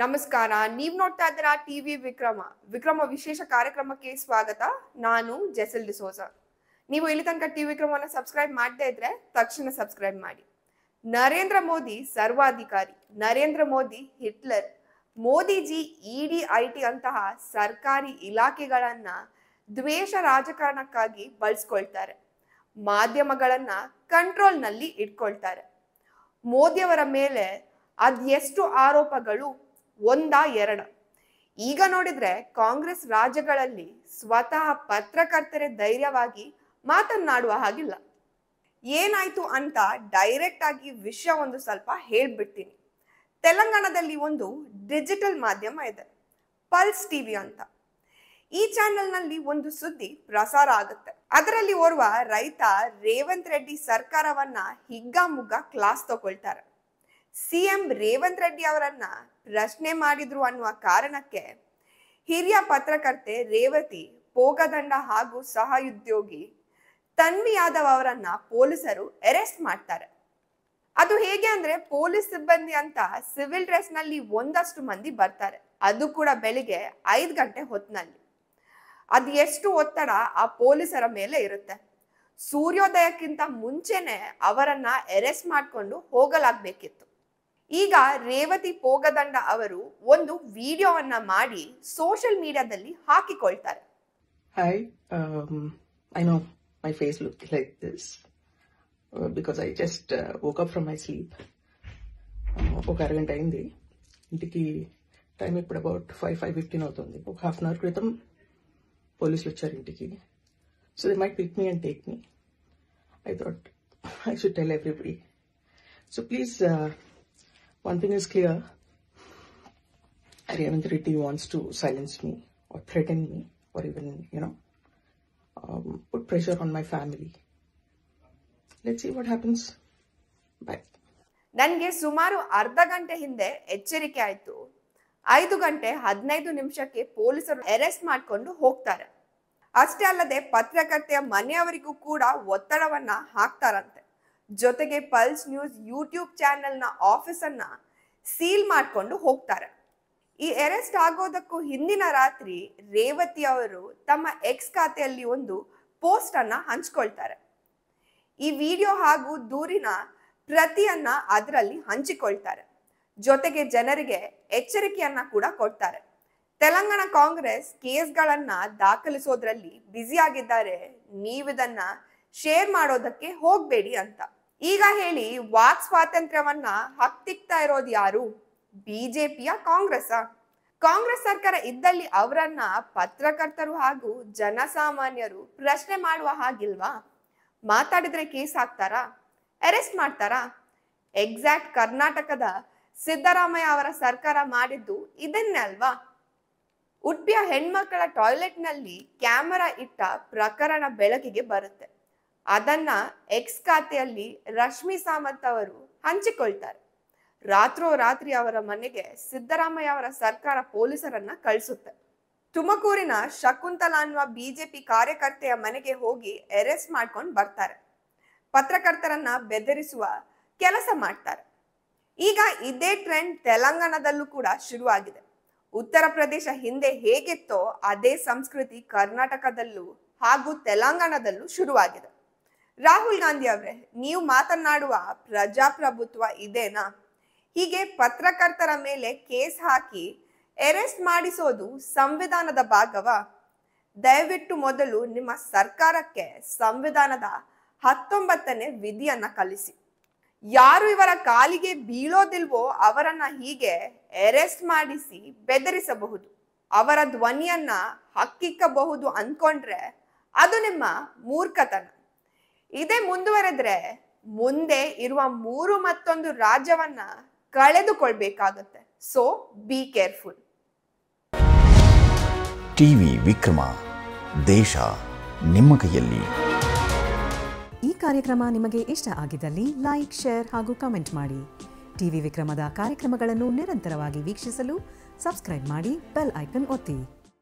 ನಮಸ್ಕಾರ. ನೀವು ನೋಡ್ತಾ ಇದ್ದೀರಾ ಟಿವಿ ವಿಕ್ರಮ ವಿಶೇಷ ಕಾರ್ಯಕ್ರಮಕ್ಕೆ ಸ್ವಾಗತ. ನಾನು ಜೆಸೆಲ್ ಡಿಸೋಜ. ನೀವು ಇಲ್ಲಿ ತನಕ ಟಿವಿ ವಿಕ್ರಮವನ್ನು ಸಬ್ಸ್ಕ್ರೈಬ್ ಮಾಡದೇ ಇದ್ರೆ ತಕ್ಷಣ ಸಬ್ಸ್ಕ್ರೈಬ್ ಮಾಡಿ. ನರೇಂದ್ರ ಮೋದಿ ಸರ್ವಾಧಿಕಾರಿ, Narendra Modi Hitler, Modiji ED IT ಅಂತಹ ಸರ್ಕಾರಿ ಇಲಾಖೆಗಳನ್ನ ದ್ವೇಷ ರಾಜಕಾರಣಕ್ಕಾಗಿ ಬಳಸ್ಕೊಳ್ತಾರೆ. ಮಾಧ್ಯಮಗಳನ್ನ ಕಂಟ್ರೋಲ್ ನಲ್ಲಿ ಇಟ್ಕೊಳ್ತಾರೆ. ಮೋದಿಯವರ ಮೇಲೆ ಅದೆಷ್ಟು ಆರೋಪಗಳು, ಒಂದಾ ಎರಡ? ಈಗ ನೋಡಿದ್ರೆ ಕಾಂಗ್ರೆಸ್ ರಾಜ್ಯಗಳಲ್ಲಿ ಸ್ವತಃ ಪತ್ರಕರ್ತರೇ ಧೈರ್ಯವಾಗಿ ಮಾತನಾಡುವ ಹಾಗಿಲ್ಲ. ಏನಾಯ್ತು ಅಂತ ಡೈರೆಕ್ಟ್ ಆಗಿ ವಿಷಯ ಒಂದು ಸ್ವಲ್ಪ ಹೇಳ್ಬಿಡ್ತೀನಿ. ತೆಲಂಗಾಣದಲ್ಲಿ ಒಂದು ಡಿಜಿಟಲ್ ಮಾಧ್ಯಮ ಇದೆ, ಪಲ್ಸ್ ಟಿವಿ ಅಂತ. ಈ ಚಾನೆಲ್ ನಲ್ಲಿ ಒಂದು ಸುದ್ದಿ ಪ್ರಸಾರ ಆಗುತ್ತೆ. ಅದರಲ್ಲಿ ಓರ್ವ ರೈತ ರೇವಂತ್ ರೆಡ್ಡಿ ಸರ್ಕಾರವನ್ನ ಹಿಗ್ಗಾಮುಗ್ಗಾ ಕ್ಲಾಸ್ ತಗೊಳ್ತಾರೆ. ಸಿಎಂ ರೇವಂತ್ ರೆಡ್ಡಿ ಅವರನ್ನ ಪ್ರಶ್ನೆ ಮಾಡಿದ್ರು ಅನ್ನುವ ಕಾರಣಕ್ಕೆ ಹಿರಿಯ ಪತ್ರಕರ್ತೆ ರೇವತಿ ಪೋಗದಂಡ ಹಾಗೂ ಸಹೋದ್ಯೋಗಿ ತನ್ವಿ ಯಾದವ್ ಅವರನ್ನ ಪೊಲೀಸರು ಅರೆಸ್ಟ್ ಮಾಡ್ತಾರೆ. ಅದು ಹೇಗೆ ಅಂದ್ರೆ, ಪೊಲೀಸ್ ಸಿಬ್ಬಂದಿ ಅಂತ ಸಿವಿಲ್ ಡ್ರೆಸ್ ನಲ್ಲಿ ಒಂದಷ್ಟು ಮಂದಿ ಬರ್ತಾರೆ, ಅದು ಕೂಡ ಬೆಳಿಗ್ಗೆ 5 ಗಂಟೆ ಹೊತ್ತಿನಲ್ಲಿ. ಅದು ಎಷ್ಟು ಒತ್ತಡ ಆ ಪೊಲೀಸರ ಮೇಲೆ ಇರುತ್ತೆ. ಸೂರ್ಯೋದಯಕ್ಕಿಂತ ಮುಂಚೆನೆ ಅವರನ್ನ ಅರೆಸ್ಟ್ ಮಾಡ್ಕೊಂಡು ಹೋಗಲಾಗ್ಬೇಕಿತ್ತು. ಈಗ ರೇವತಿ ಪೋಗದಂಡ ಅವರು ಒಂದು ವಿಡಿಯೋವನ್ನ ಮಾಡಿ ಸೋಷಿಯಲ್ ಮೀಡಿಯಾದಲ್ಲಿ ಹಾಕಿಕೊಳ್ತಾರೆ. Hi, I know my face looks like this because I just woke up from my sleep. ఒక అరగంట అయింది. ఇంటికి టైం ఇప్పుడు అబౌట్ 5:15 అవుతుంది. ఒక హాఫ్ అన్ అవర్ క్రితం పోలీసులు వచ్చారు ఇంటికి. So they might pick me and take me. I thought I should tell everybody. So please, one thing is clear. Ravant Reddy wants to silence me or threaten me or even, put pressure on my family. Let's see what happens. Bye. ನನಗೆ ಸುಮಾರು ಅರ್ಧ ಗಂಟೆ ಹಿಂದೆ ಎಚ್ಚರಿಕೆ ಆಯ್ತು. 5 ಗಂಟೆ 15 ನಿಮಿಷಕ್ಕೆ ಪೊಲೀಸರು ಅರೆಸ್ಟ್ ಮಾಡ್ಕೊಂಡು ಹೋಗ್ತಾರೆ. ಅಷ್ಟೇ ಅಲ್ಲದೆ ಪತ್ರಕರ್ತೆಯ ಮನೆಯವರಿಗೂ ಕೂಡ ಒತ್ತಡವನ್ನ ಹಾಕ್ತಾರಂತೆ. ಜೊತೆಗೆ ಪಲ್ಸ್ ನ್ಯೂಸ್ ಯೂಟ್ಯೂಬ್ ಚಾನೆಲ್ನ ಆಫೀಸನ್ನ ಸೀಲ್ ಮಾಡ್ಕೊಂಡು ಹೋಗ್ತಾರೆ. ಈ ಅರೆಸ್ಟ್ ಆಗೋದಕ್ಕೂ ಹಿಂದಿನ ರಾತ್ರಿ ರೇವತಿ ಅವರು ತಮ್ಮ ಎಕ್ಸ್ ಖಾತೆಯಲ್ಲಿ ಒಂದು ಪೋಸ್ಟ್ ಅನ್ನ ಹಂಚ್ಕೊಳ್ತಾರೆ. ಈ ವಿಡಿಯೋ ಹಾಗೂ ದೂರಿನ ಪ್ರತಿಯನ್ನ ಅದರಲ್ಲಿ ಹಂಚಿಕೊಳ್ತಾರೆ. ಜೊತೆಗೆ ಜನರಿಗೆ ಎಚ್ಚರಿಕೆಯನ್ನ ಕೂಡ ಕೊಡ್ತಾರೆ. ತೆಲಂಗಾಣ ಕಾಂಗ್ರೆಸ್ ಕೇಸ್ಗಳನ್ನ ದಾಖಲಿಸೋದ್ರಲ್ಲಿ ಬ್ಯುಸಿಯಾಗಿದ್ದಾರೆ, ನೀವಿದನ್ನ ಶೇರ್ ಮಾಡೋದಕ್ಕೆ ಹೋಗ್ಬೇಡಿ ಅಂತ. ಈಗ ಹೇಳಿ, ವಾಕ್ ಸ್ವಾತಂತ್ರ್ಯವನ್ನ ಹತ್ತಿಕ್ತಾ ಇರೋದು ಯಾರು? ಬಿಜೆಪಿಯ ಕಾಂಗ್ರೆಸ್ ಸರ್ಕಾರ ಇದ್ದಲ್ಲಿ ಅವರನ್ನ ಪತ್ರಕರ್ತರು ಹಾಗೂ ಜನಸಾಮಾನ್ಯರು ಪ್ರಶ್ನೆ ಮಾಡುವ ಹಾಗಿಲ್ವಾ? ಮಾತಾಡಿದ್ರೆ ಕೇಸ್ ಹಾಕ್ತಾರಾ? ಅರೆಸ್ಟ್ ಮಾಡ್ತಾರಾ? ಎಕ್ಸಾಕ್ಟ್ ಕರ್ನಾಟಕದ ಸಿದ್ದರಾಮಯ್ಯ ಅವರ ಸರ್ಕಾರ ಮಾಡಿದ್ದು ಇದನ್ನೇ ಅಲ್ವಾ? ಉಡುಪಿಯ ಹೆಣ್ಮಕ್ಕಳ ಟಾಯ್ಲೆಟ್ ನಲ್ಲಿ ಕ್ಯಾಮೆರಾ ಇಟ್ಟ ಪ್ರಕರಣ ಬೆಳಕಿಗೆ ಬರುತ್ತೆ. ಅದನ್ನ ಎಕ್ಸ್ ಖಾತೆಯಲ್ಲಿ ರಶ್ಮಿ ಸಾಮಂತ್ ಅವರು ಹಂಚಿಕೊಳ್ತಾರೆ. ರಾತ್ರೋರಾತ್ರಿ ಅವರ ಮನೆಗೆ ಸಿದ್ದರಾಮಯ್ಯ ಅವರ ಸರ್ಕಾರ ಪೊಲೀಸರನ್ನ ಕಳಿಸುತ್ತೆ. ತುಮಕೂರಿನ ಶಕುಂತಲಾ ಅನ್ನುವ ಬಿಜೆಪಿ ಕಾರ್ಯಕರ್ತೆಯ ಮನೆಗೆ ಹೋಗಿ ಅರೆಸ್ಟ್ ಮಾಡ್ಕೊಂಡು ಬರ್ತಾರೆ. ಪತ್ರಕರ್ತರನ್ನ ಬೆದರಿಸುವ ಕೆಲಸ ಮಾಡ್ತಾರೆ. ಈಗ ಇದೇ ಟ್ರೆಂಡ್ ತೆಲಂಗಾಣದಲ್ಲೂ ಕೂಡ ಶುರುವಾಗಿದೆ. ಉತ್ತರ ಪ್ರದೇಶ ಹಿಂದೆ ಹೇಗಿತ್ತೋ ಅದೇ ಸಂಸ್ಕೃತಿ ಕರ್ನಾಟಕದಲ್ಲೂ ಹಾಗೂ ತೆಲಂಗಾಣದಲ್ಲೂ ಶುರುವಾಗಿದೆ. ರಾಹುಲ್ ಗಾಂಧಿ ಅವರೇ, ನೀವು ಮಾತನಾಡುವ ಪ್ರಜಾಪ್ರಭುತ್ವ ಇದೇನಾ? ಹೀಗೆ ಪತ್ರಕರ್ತರ ಮೇಲೆ ಕೇಸ್ ಹಾಕಿ ಅರೆಸ್ಟ್ ಮಾಡಿಸೋದು ಸಂವಿಧಾನದ ಭಾಗವಾ? ದಯವಿಟ್ಟು ಮೊದಲು ನಿಮ್ಮ ಸರ್ಕಾರಕ್ಕೆ ಸಂವಿಧಾನದ 19ನೇ ವಿಧಿಯನ್ನ ಕಲಿಸಿ. ಯಾರು ಇವರ ಕಾಲಿಗೆ ಬೀಳೋದಿಲ್ವೋ ಅವರನ್ನ ಹೀಗೆ ಅರೆಸ್ಟ್ ಮಾಡಿಸಿ ಬೆದರಿಸಬಹುದು, ಅವರ ಧ್ವನಿಯನ್ನ ಹಕ್ಕಿಕ್ಕಬಹುದು ಅನ್ಕೊಂಡ್ರೆ ಅದು ನಿಮ್ಮ ಮೂರ್ಖತನ. ಇದೇ ಮುಂದುವರೆದ್ರೆ ಮುಂದೆ ಇರುವ 3 ಮತ್ತೊಂದು ರಾಜ್ಯವನ್ನ ಕಳೆದುಕೊಳ್ಬೇಕಾಗುತ್ತೆ. So be careful. TV Vikrama, ದೇಶ ನಿಮ್ಮ ಕೈಯಲ್ಲಿ. ಈ ಕಾರ್ಯಕ್ರಮ ನಿಮಗೆ ಇಷ್ಟ ಆಗಿದ್ದಲ್ಲಿ ಲೈಕ್, ಶೇರ್ ಹಾಗೂ ಕಮೆಂಟ್ ಮಾಡಿ. ಟಿವಿ ವಿಕ್ರಮದ ಕಾರ್ಯಕ್ರಮಗಳನ್ನು ನಿರಂತರವಾಗಿ ವೀಕ್ಷಿಸಲು ಸಬ್ಸ್ಕ್ರೈಬ್ ಮಾಡಿ, ಬೆಲ್ ಐಕನ್ ಒತ್ತಿ.